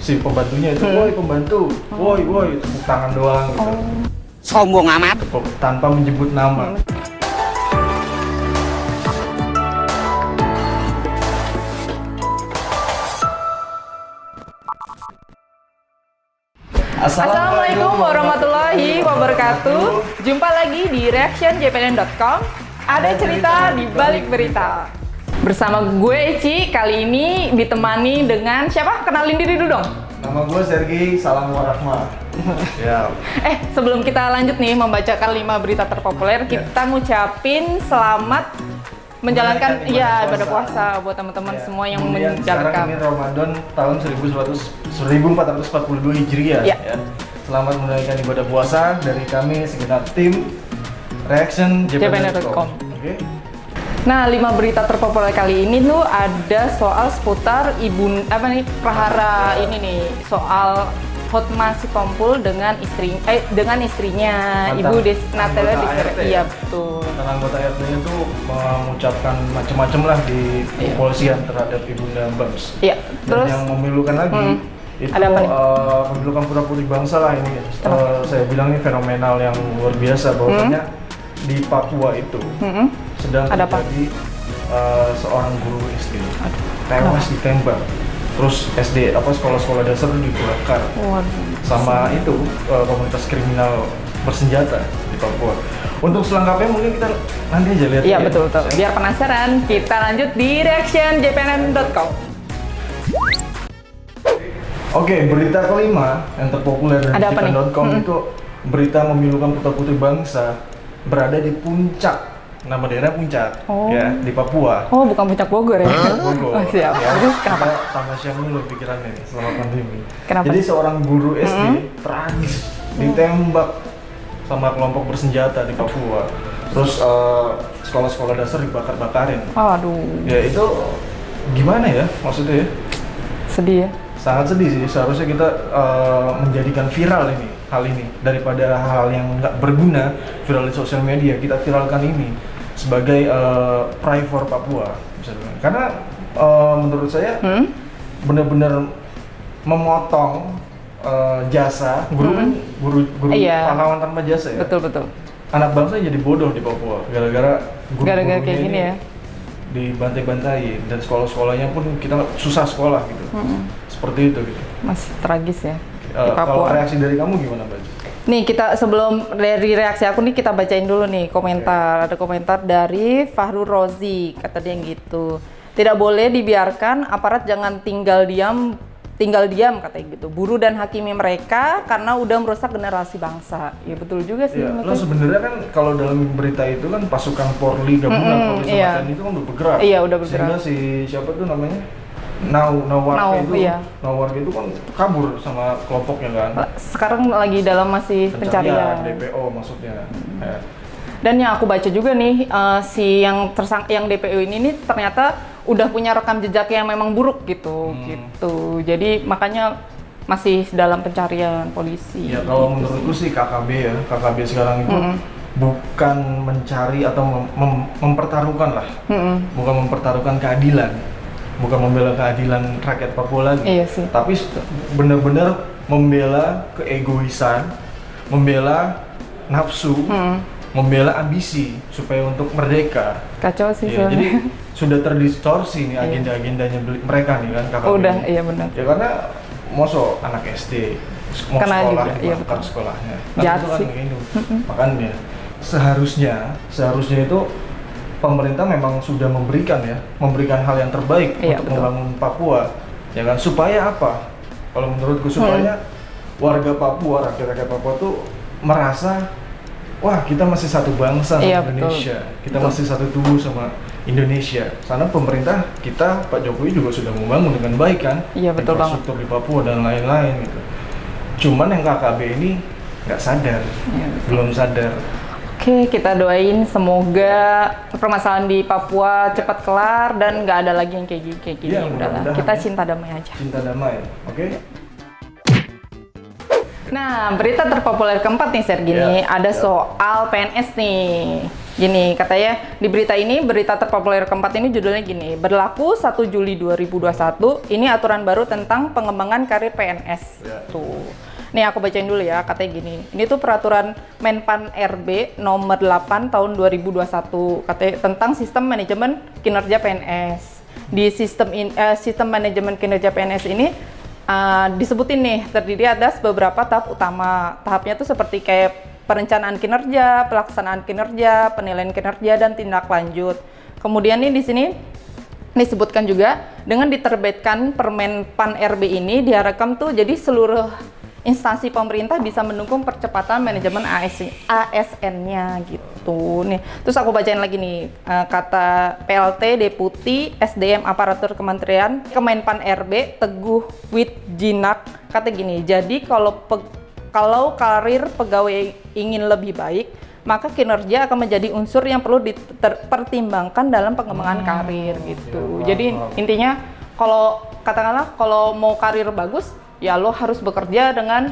si pembantunya itu, woi pembantu, woi, tepuk tangan doang gitu. Sombong amat. Tanpa menyebut nama. Assalamualaikum warahmatullahi wabarakatuh. Jumpa lagi di reactionjpn.com. Ada cerita di balik berita. Bersama gue Eci, kali ini ditemani dengan siapa? Kenalin diri dulu dong. Nama gue Sergi, salam warahmah. Ya. Sebelum kita lanjut nih membacakan 5 berita terpopuler, kita ngucapin selamat menjalankan ibadah puasa buat teman-teman semua yang Sekarang menjalankan. ini Ramadan tahun 1442 Hijriah ya. Selamat menunaikan ibadah puasa dari kami segenap tim reactionjpn.com. Oke. Nah, 5 berita terpopuler kali ini tuh ada soal seputar prahara ini nih, soal Hotma Sitompul dengan istrinya Ibu Natalia Desiree. Iya, betul. Karena anggota RT-nya itu mengucapkan macam-macam lah di kepolisian terhadap Ibunda Bams. Iya. Dan Terus yang memilukan lagi itu ada apa nih? memilukan putra-putri bangsa lah ini. Saya bilang ini fenomenal yang luar biasa bahwasanya di Papua itu sedang Ada apa? terjadi seorang guru SD tewas ditembak. Terus sekolah-sekolah dasar itu dibakar. Sama itu komunitas kriminal bersenjata di Papua. Untuk selengkapnya mungkin kita nanti aja lihat. Iya, betul. Biar penasaran, kita lanjut di reactionjpn.com. Oke, berita kelima yang terpopuler dari jpn.com itu berita memilukan putra-putri bangsa berada di puncak. Nama daerah Puncak, ya, di Papua. Oh, bukan Puncak Bogor ya? Bogor. Oh, siap. Ya, Terus kenapa? Tamasya dulu pikirannya nih selama pandemi. Kenapa? Jadi seorang guru SD tragis ditembak sama kelompok bersenjata di Papua. Terus sekolah-sekolah dasar dibakar-bakarin. Aduh, Ya itu gimana ya maksudnya ya? sedih ya. Sangat sedih sih. Seharusnya kita menjadikan viral ini hal ini daripada hal yang nggak berguna viral di sosial media. Kita viralkan ini sebagai pride for Papua misalnya. Karena menurut saya benar-benar memotong jasa guru pahlawan tanpa jasa ya. Betul. Anak bangsa jadi bodoh di Papua gara-gara Gara-gara kayak gini ya. dibantai-bantai dan sekolah-sekolahnya pun kita susah sekolah gitu. Seperti itu gitu. Masih tragis ya. Di Kalau Papua. reaksi dari kamu gimana, Mbak? Nih, kita sebelum dari reaksi aku nih, kita bacain dulu nih komentar. Ada komentar dari Fahrul Rozi, kata dia gitu. Tidak boleh dibiarkan aparat jangan tinggal diam katanya gitu. Buruh dan hakimi mereka karena udah merusak generasi bangsa. Ya betul juga sih. Ya, lo sebenarnya kan kalau dalam berita itu kan pasukan Polri gabungan Polri sama TNI itu kan udah bergerak. Iya, udah bergerak. Sehingga si siapa tuh namanya? Nawarga itu kan kabur sama kelompoknya kan. Sekarang lagi dalam masih pencarian. DPO maksudnya. Ya. Dan yang aku baca juga nih, si yang DPO ini nih ternyata udah punya rekam jejak yang memang buruk gitu. Jadi makanya masih dalam pencarian polisi. Ya kalau gitu menurutku sih KKB ya, KKB sekarang itu bukan mencari atau mempertaruhkan lah, bukan mempertaruhkan keadilan, bukan membela keadilan rakyat Papua lagi. Iya sih. Tapi benar-benar membela keegoisan, membela nafsu, membela ambisi supaya untuk merdeka. Kacau sih Ya, soalnya. jadi sudah terdistorsi nih agenda-agendanya mereka nih kan KKB. Udah, ini. iya benar. Ya karena mosok anak SD mau Kena sekolah juga, iya dibakar betul. sekolahnya. Jahat Itu kan sih. begini. Makanya seharusnya itu pemerintah memang sudah memberikan hal yang terbaik Iya, untuk betul. membangun Papua. Ya kan supaya apa? Kalau menurutku supaya warga Papua, rakyat Papua tuh merasa wah, kita masih satu bangsa sama Iya, Indonesia. Kita Betul. masih satu tubuh sama Indonesia. Karena pemerintah kita, Pak Jokowi juga sudah membangun dengan baik kan, Iya, betul infrastruktur di Papua dan lain-lain gitu. Cuman yang KKB ini nggak sadar, Iya, belum sadar. Oke, kita doain semoga permasalahan di Papua cepat kelar dan nggak ada lagi yang kayak gini. Iya, Udahlah, mudah-mudahan kita ya. cinta damai aja. Cinta damai, oke? Nah, berita terpopuler keempat nih Sergi nih, ada soal PNS nih. Gini, katanya di berita ini, berita terpopuler keempat ini judulnya gini, berlaku 1 Juli 2021, ini aturan baru tentang pengembangan karir PNS. Tuh. Nih aku bacain dulu ya, katanya gini, ini tuh peraturan Menpan RB nomor 8 tahun 2021, katanya tentang sistem manajemen kinerja PNS. Di sistem manajemen kinerja PNS ini disebutin nih, terdiri atas beberapa tahap utama. Tahapnya tuh seperti kayak perencanaan kinerja, pelaksanaan kinerja, penilaian kinerja, dan tindak lanjut. Kemudian nih di sini disebutkan juga dengan diterbitkan Permen PAN RB ini diharapkan tuh jadi seluruh instansi pemerintah bisa mendukung percepatan manajemen ASN-nya gitu. Nih, terus aku bacain lagi nih kata PLT Deputi SDM Aparatur Kementerian Kemenpan RB Teguh Widjinak kata gini. Jadi kalau karir pegawai ingin lebih baik, maka kinerja akan menjadi unsur yang perlu dipertimbangkan dalam pengembangan karir gitu. Jadi intinya kalau katakanlah kalau mau karir bagus, ya lo harus bekerja dengan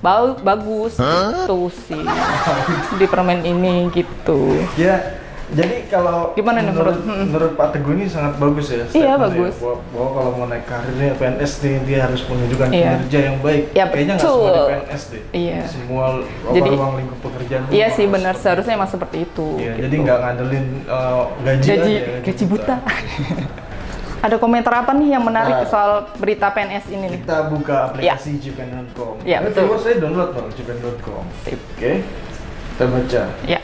bagus gitu sih di permen ini gitu. Ya, jadi kalau gimana nih menurut Pak Teguh ini sangat bagus ya. Iya bagus. Ya, bahwa kalau mau naik karirnya PNS nih, dia harus menunjukkan kinerja yang baik. Ya, kayaknya nggak semua di PNS deh. Iya. Semua Jadi, ruang lingkup pekerjaan. Iya sih benar, seharusnya emang seperti itu. Iya, gitu. jadi nggak ngandelin gaji buta. Ada komentar apa nih yang menarik soal berita PNS ini nih? Kita buka aplikasi Jepang.com. Iya, betul. Saya download loh Jepang.com. Oke, kita baca. Ya.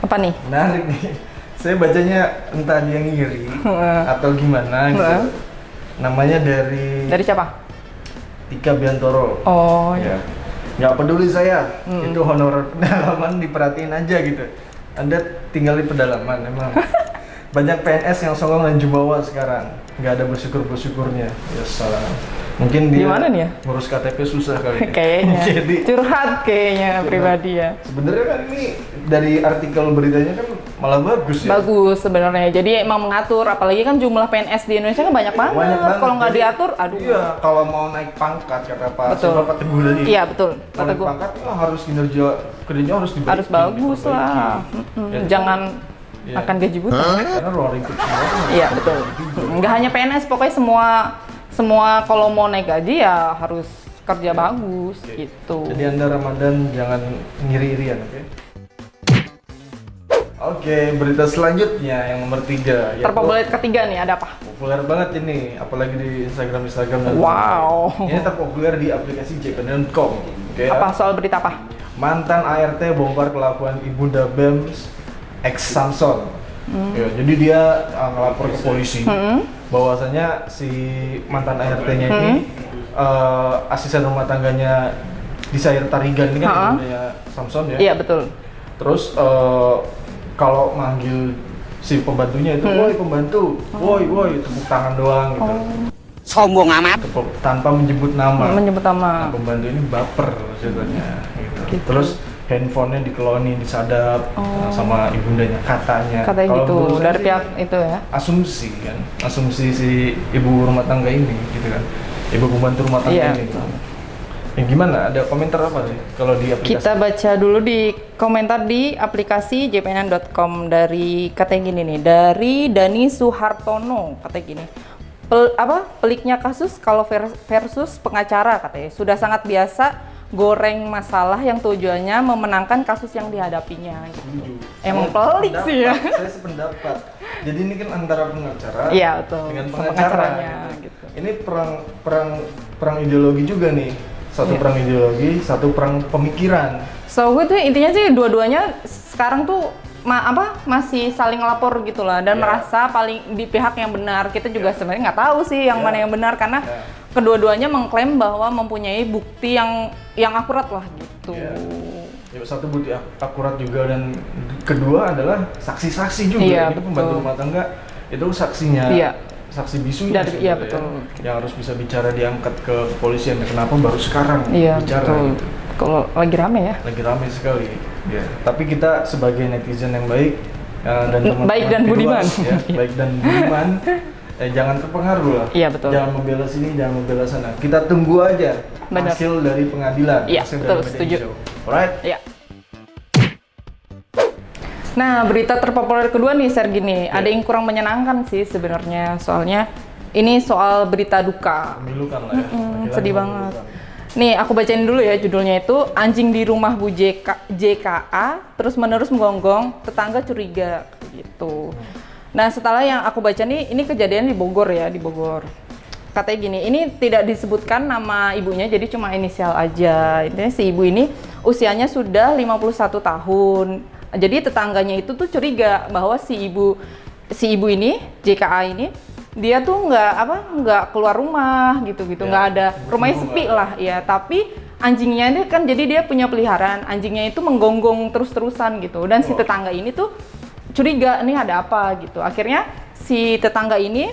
Apa nih? Menarik nih. Saya bacanya entah dia ngiri atau gimana gitu. Namanya dari siapa? Tika Biantoro. Oh ya. Nggak peduli saya, itu honorer pedalaman diperhatiin aja gitu. Anda tinggal di pedalaman emang. Banyak PNS yang songong dan jumawa sekarang, nggak ada bersyukurnya. Ya salah. Mungkin dia gimana nih ya? ngurus KTP susah kali ini. Kayaknya. Jadi curhat kayaknya pribadi ya. Sebenarnya kan ini dari artikel beritanya kan malah bagus ya. Bagus sebenarnya. Jadi emang mengatur, apalagi kan jumlah PNS di Indonesia kan banyak banget. Kalau nggak diatur, aduh. Iya, kalau mau naik pangkat kata Pak Teguh tadi. Iya betul. Pak Teguh. Pangkat harus kerjanya harus dibaiki. Harus bagus lah. Ya, jangan akan gaji buta. Karena ruang lingkup semua. Iya betul. Nggak hanya PNS, pokoknya semua kalau mau naik gaji ya harus kerja bagus gitu. Jadi Anda Ramadan jangan ngiri-irian, oke? Oke, berita selanjutnya yang nomor 3. Terpopuler ketiga nih, ada apa? Populer banget ini, apalagi di Instagram dan wow. Ini terpopuler di aplikasi Jepang.com. Okay, apa soal berita apa? Mantan ART bongkar kelakuan ibunda BEMS ex Samson. Ya, jadi dia ngelapor ke polisi bahwasanya si mantan ART-nya ini asisten rumah tangganya Desire Tarigan ini kan ibundanya Samson ya. Iya betul. Terus kalau manggil si pembantunya itu, woi pembantu, woi tepuk tangan doang gitu. Sombong amat. Tanpa menyebut nama. Nah, pembantu ini baper ceritanya gitu. Terus handphonenya dikeloni, disadap sama ibundanya katanya gitu dari pihak itu ya. Asumsi si ibu rumah tangga ini gitu kan, ibu pembantu rumah tangga ini. Ya, gimana? Ada komentar apa sih kalau di aplikasi? Kita baca dulu di komentar di aplikasi jpn.com dari katanya gini nih, dari Dani Suhartono katanya gini. Peliknya kasus kalau versus pengacara katanya sudah sangat biasa goreng masalah yang tujuannya memenangkan kasus yang dihadapinya gitu. Emang pelik sih ya. Saya sependapat. Jadi ini kan antara pengacara dengan pengacaranya gitu. Ini perang ideologi juga nih. Satu perang ideologi, satu perang pemikiran. So gue tuh intinya sih dua-duanya sekarang tuh masih saling lapor gitulah dan merasa paling di pihak yang benar. Kita juga sebenarnya nggak tahu sih yang mana yang benar karena kedua-duanya mengklaim bahwa mempunyai bukti yang akurat lah gitu. Ya, satu bukti akurat juga dan kedua adalah saksi-saksi juga. Ini pembantu rumah tangga itu saksinya. Saksi bisu betul. Yang harus bisa bicara diangkat ke kepolisian. Kenapa baru sekarang bicara? Betul. Kalau lagi rame ya? Lagi rame sekali. Ya. Tapi kita sebagai netizen yang baik dan baik dan budiman, baik dan budiman, jangan terpengaruh lah. Iya betul. Jangan membela sini, jangan membela sana. Kita tunggu aja hasil dari pengadilan. Iya betul, setuju. Alright? Iya. Nah, berita terpopuler kedua nih Sergi nih, ada yang kurang menyenangkan sih sebenarnya. Soalnya ini soal berita duka. Memilukan lah ya. Laki-laki Sedih banget. memilukan. Nih, aku bacain dulu ya judulnya itu, anjing di rumah Bu JKA terus-menerus menggonggong, tetangga curiga gitu. Nah, setelah yang aku baca nih, ini kejadian di Bogor ya, di Bogor. Katanya gini, ini tidak disebutkan nama ibunya, jadi cuma inisial aja. Intinya si ibu ini usianya sudah 51 tahun. Jadi tetangganya itu tuh curiga bahwa si ibu ini, JKA ini, dia tuh nggak keluar rumah gitu-gitu, nggak ada, rumahnya sepi lah ya. Tapi anjingnya ini kan, jadi dia punya peliharaan, anjingnya itu menggonggong terus-terusan gitu. Dan si tetangga ini tuh curiga, nih ada apa gitu. Akhirnya si tetangga ini,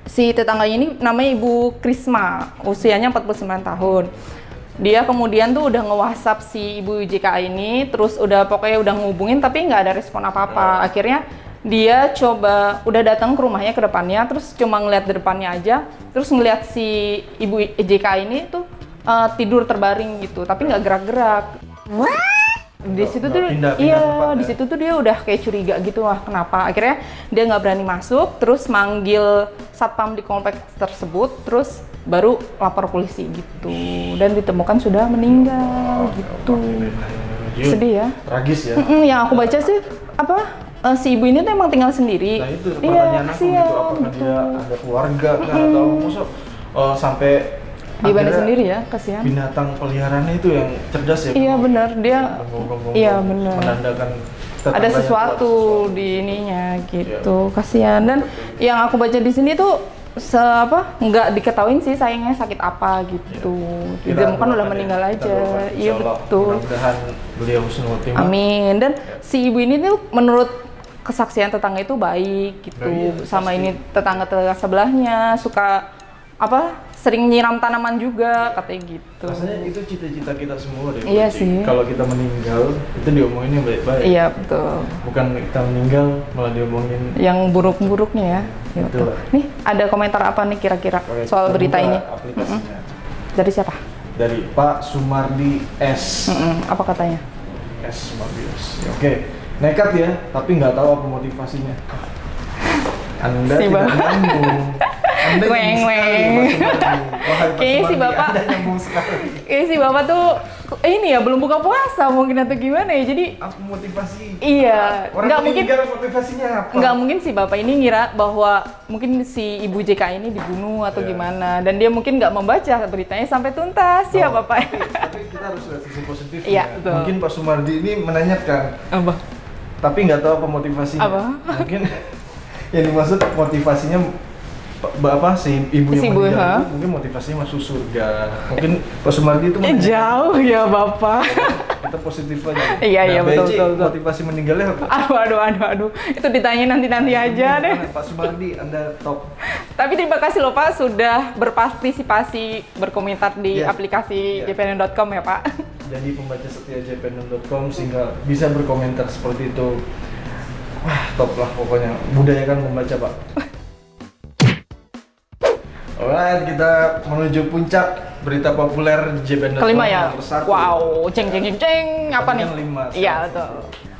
si tetangga ini namanya Ibu Krisma, usianya 49 tahun. Dia kemudian tuh udah nge-WhatsApp si Ibu JKA ini, terus pokoknya udah ngehubungin tapi nggak ada respon apa-apa. Akhirnya dia coba, udah datang ke rumahnya ke depannya, terus cuma ngeliat di depannya aja, terus ngeliat si Ibu JKA ini tuh tidur terbaring gitu, tapi nggak gerak-gerak. Di situ tuh, di situ tuh dia udah kayak curiga gitu lah, kenapa? Akhirnya dia nggak berani masuk, terus manggil satpam di kompleks tersebut, terus baru lapor polisi gitu, dan ditemukan sudah meninggal gitu. Sedih ya. Tragis ya. Yang aku baca sih si ibu ini tuh emang tinggal sendiri. Nah itu pertanyaan aku gitu, apakah betul. dia ada keluarga kan, atau maksud sampai Di mana akhirnya sendiri ya, kasihan. binatang peliharaannya itu yang cerdas ya. Iya benar, dia Menggonggong-gonggong, iya benar. menandakan Ada tetangganya sesuatu kuat, di ininya gitu, kasihan. Dan yang aku baca di sini tuh nggak diketahuin sih sayangnya sakit apa gitu. Ditemukan udah meninggal aja. Iya betul. Mudah-mudahan beliau husnul khotimah. Amin. Dan si ibu ini tuh menurut kesaksian tetangga itu baik gitu. Nah, iya, sama pasti. ini tetangga sebelahnya suka sering nyiram tanaman juga katanya gitu. Rasanya itu cita-cita kita semua deh. Iya Bro. sih. Kalau kita meninggal itu diomonginnya baik-baik. Iya betul. Bukan kita meninggal malah diomongin. Yang buruk-buruknya ya. Iya, betul. Betul. Nih ada komentar apa nih kira-kira Oke, soal kita berita buka ini? Aplikasinya. Dari siapa? Dari Pak Sumardi S. Apa katanya? S Sumardi S. Oke, nekat ya, tapi nggak tahu apa motivasinya. Anda Si tidak Bapak. nyambung. Anda Weng, nyambung sekali, weng. Pak Sumardi. Wahai Pak Kayaknya si Sumardi, Bapak- Anda nyambung sekali. Si bapak tuh ini ya belum buka puasa mungkin atau gimana ya, jadi Apa motivasi? iya Orang nggak mungkin meninggal motivasinya apa? nggak mungkin si bapak ini ngira bahwa mungkin si ibu JK ini dibunuh atau Iya. gimana, dan dia mungkin nggak membaca beritanya sampai tuntas ya Oh, bapak. Tapi kita harus lihat sisi positifnya. Iya, betul. Mungkin Pak Sumardi ini menanyakan, Apa? tapi nggak tahu apa motivasinya. Apa? Mungkin yang dimaksud motivasinya si ibu Si yang ibu, meninggal ha? itu mungkin motivasinya masuk surga. Mungkin Pak Sumardi itu menanyakan, Jauh ya bapak. kita positif aja. Iya, betul, BJ, betul. motivasi meninggalnya apa? Aduh. Itu ditanya nanti aja deh. Gimana, Pak Sumardi, Anda top. Tapi terima kasih loh Pak sudah berpartisipasi berkomentar di Iya. aplikasi Iya. jpn.com ya Pak. Jadi pembaca setia jpn.com sehingga bisa berkomentar seperti itu. Wah, top lah pokoknya. Budayakan membaca, Pak. Alright, kita menuju puncak berita populer jpn.com Kelima ya. nomor 1. Wow, ceng. Apa nih? Yang 5. Iya betul.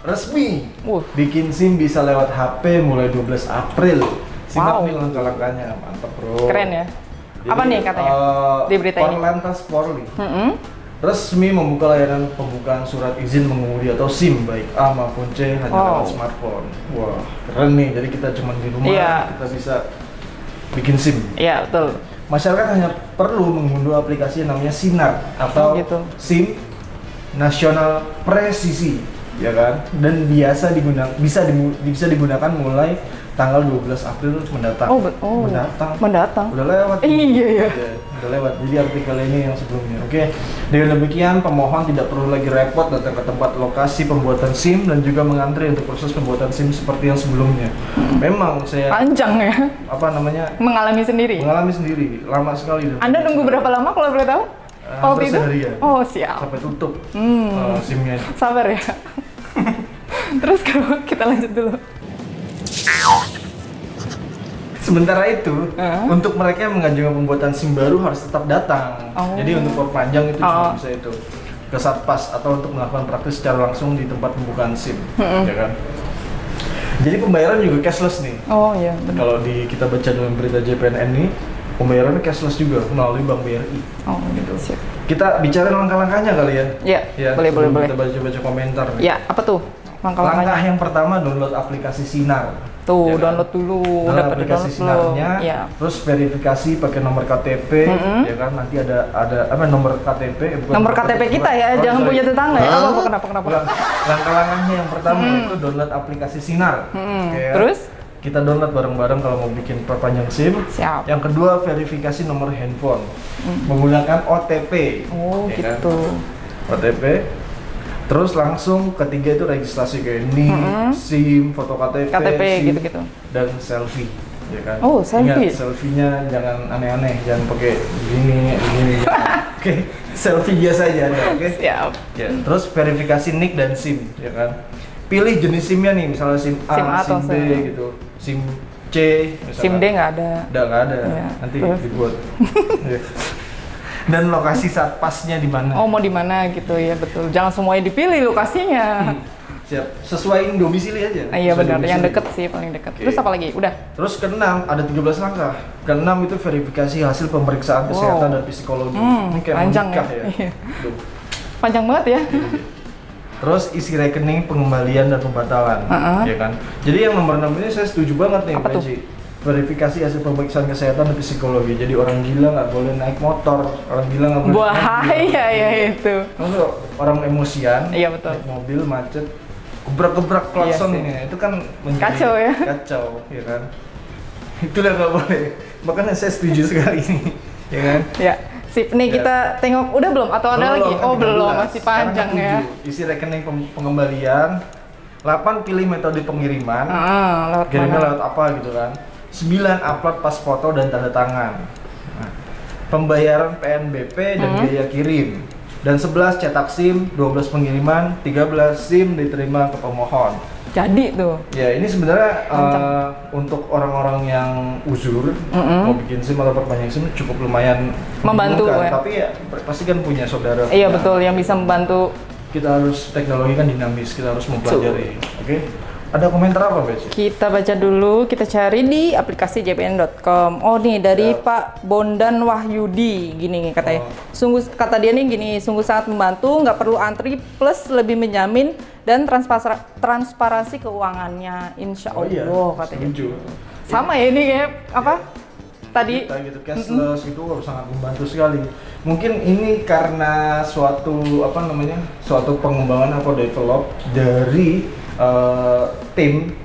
Resmi. Wuh. Bikin SIM bisa lewat HP mulai 12 April. Simak Wow. nih langkah-langkahnya, mantap bro. Keren ya. Apa nih katanya di berita ini? Korlantas Polri resmi membuka layanan pembukaan surat izin mengemudi atau SIM baik A maupun C hanya Wow. lewat smartphone. Wah, keren nih. Jadi kita cuma di rumah Iya. kita bisa bikin SIM. Iya betul. Masyarakat hanya perlu mengunduh aplikasi yang namanya Sinar atau gitu. SIM Nasional Presisi, ya kan? Dan bisa digunakan mulai tanggal 12 April mendatang. Mendatang. Udah lewat. Iya. Ya, udah lewat. Jadi artikel ini yang sebelumnya. Oke. Dengan demikian pemohon tidak perlu lagi repot datang ke tempat lokasi pembuatan SIM dan juga mengantri untuk proses pembuatan SIM seperti yang sebelumnya. Memang saya Panjang ya. Mengalami sendiri. mengalami sendiri, lama sekali. dan Anda nunggu berapa lama kalau boleh tahu? Hampir seharian. Oh siap. sampai tutup SIM-nya. Sabar ya. Terus kalau kita lanjut dulu. Sementara itu, untuk mereka yang mengajukan pembuatan SIM baru harus tetap datang. Oh. Jadi untuk perpanjang itu cuma bisa itu. ke Satpas atau untuk melakukan praktis secara langsung di tempat pembukaan SIM, ya kan. Jadi pembayaran juga cashless nih. Oh iya. Kalau kita baca dalam berita JPNN nih, pembayarannya cashless juga melalui Bank BRI. Oh Gitu. Siap. Kita bicara langkah-langkahnya kali ya. Ya, boleh. sebelum Kita baca-baca komentar nih. Ya, apa tuh? Langkah Langkah-langkahnya. yang pertama download aplikasi Sinar. Tuh, Ya kan? download dulu. Download Udah pada aplikasi download belum? Sinarnya, Ya. terus verifikasi pakai nomor KTP, ya kan? Nanti ada apa nomor KTP? Bukan Nomor KTP kita ya, Oh, jangan sorry. punya tetangga ya. Apa kenapa? Langkah-langkahnya yang pertama itu download aplikasi Sinar. Ya. Terus? Kita download bareng-bareng kalau mau bikin perpanjang SIM. Siap. Yang kedua verifikasi nomor handphone menggunakan OTP. Oh, ya kan? gitu. OTP. Terus langsung ketiga itu registrasi kayak NIK, SIM, foto KTP, SIM, gitu-gitu. dan selfie, ya kan? Oh, selfie. Ingat, selfie-nya jangan aneh-aneh, jangan pakai gini. Oke, selfie biasa aja, oke? Siap. Ya, terus verifikasi NIK dan SIM, ya kan? Pilih jenis SIM-nya nih, misalnya SIM A, SIM A atau SIM B SIM. gitu, SIM C, misalkan. SIM D nggak ada. Nggak ada, Ya, nanti terus? dibuat. Ya. Dan lokasi Satpasnya di mana? Oh, mau di mana gitu ya, betul. Jangan semuanya dipilih lokasinya. Siap, sesuaiin domisili aja. Iya Sesuai benar, yang domisili. deket sih paling deket. Oke. Terus apa lagi? Udah. Terus keenam ada 13 langkah. Keenam itu verifikasi hasil pemeriksaan kesehatan dan psikologi. Ini kayak panjang menikah ya. ya. Iya. Tuh. Panjang banget ya. Terus isi rekening pengembalian dan pembatalan, ya kan. Jadi yang nomor 6 ini saya setuju banget nih, Apa tuh? Panji. Verifikasi hasil pemeriksaan kesehatan dan psikologi. Jadi orang gila nggak boleh naik motor, orang gila nggak boleh. Bahaya ya itu. Maksudnya orang emosian, Iya, betul. naik mobil macet, gebrak-gebrak klakson Iya sih. ini, itu kan menjadi Kacau ya. Kacau, ya kan. Itulah nggak boleh. Makanya saya setuju sekali ini, ya kan. Ya. Sip, nih Ya. kita tengok udah belum atau ada Belum, lagi? kan Oh, 13. belum, masih Sekarang panjang ke ya. 7. Isi rekening pengembalian. 8 pilih metode pengiriman. Lewat Kirimnya mana? lewat apa gitu kan. 9 upload pas foto dan tanda tangan. Nah, pembayaran PNBP dan biaya kirim. Dan 11 cetak SIM, 12 pengiriman, 13 SIM diterima ke pemohon. Jadi tuh. Ya ini sebenarnya untuk orang-orang yang uzur mau bikin SIM atau perpanjang SIM cukup lumayan Membantu, membingungkan. ya. Tapi ya pasti kan punya saudara. Iya punya- betul, yang bisa membantu. Kita harus teknologi kan dinamis, kita harus mempelajari. Oke. Ada komentar apa, Beci? Kita baca dulu, kita cari di aplikasi jpn.com. Oh nih dari Ya. Pak Bondan Wahyudi, gini nih katanya. Oh. Sungguh kata dia nih gini, sungguh sangat membantu, nggak perlu antri, plus lebih menjamin dan transparansi keuangannya, insya Allah katanya. setuju. Sama ya ini kayak apa? Tadi Kita gitu cashless itu sangat membantu sekali. Mungkin ini karena suatu suatu pengembangan atau develop dari tim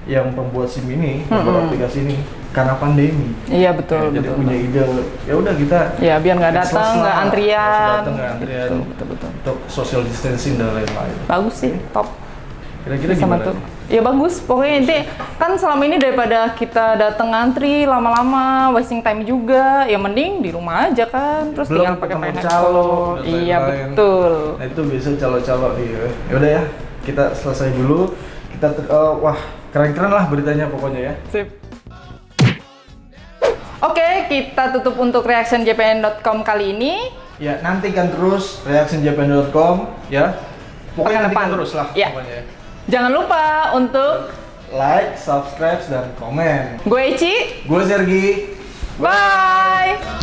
yang pembuat SIM ini, pembuat aplikasi ini karena pandemi. iya betul Jadi betul. punya ide, ya udah kita Ya biar nggak cashless datang, nggak lah. antrian. Datang nggak antrian. Betul. Untuk social distancing dan lain-lain. Bagus sih, top. Kira-kira Sama gimana? tuh. Ya bagus, pokoknya inti kan selama ini daripada kita datang ngantri lama-lama, wasting time juga, ya mending di rumah aja kan, terus Belum tinggal pakai ketemu payment calo, calo. dan Iya lain-lain. betul. Nah itu biasa calo-calo iya. Ya udah ya, kita selesai dulu. Kita wah keren-keren lah beritanya pokoknya ya. Sip. Oke, kita tutup untuk reaction jpn.com kali ini. Ya nantikan terus reactionjapan.com ya. Pokoknya Pekan nantikan depan. terus lah Ya. pokoknya. Jangan lupa untuk Like, subscribe dan komen. gue Eci. Gue Sergi. Bye.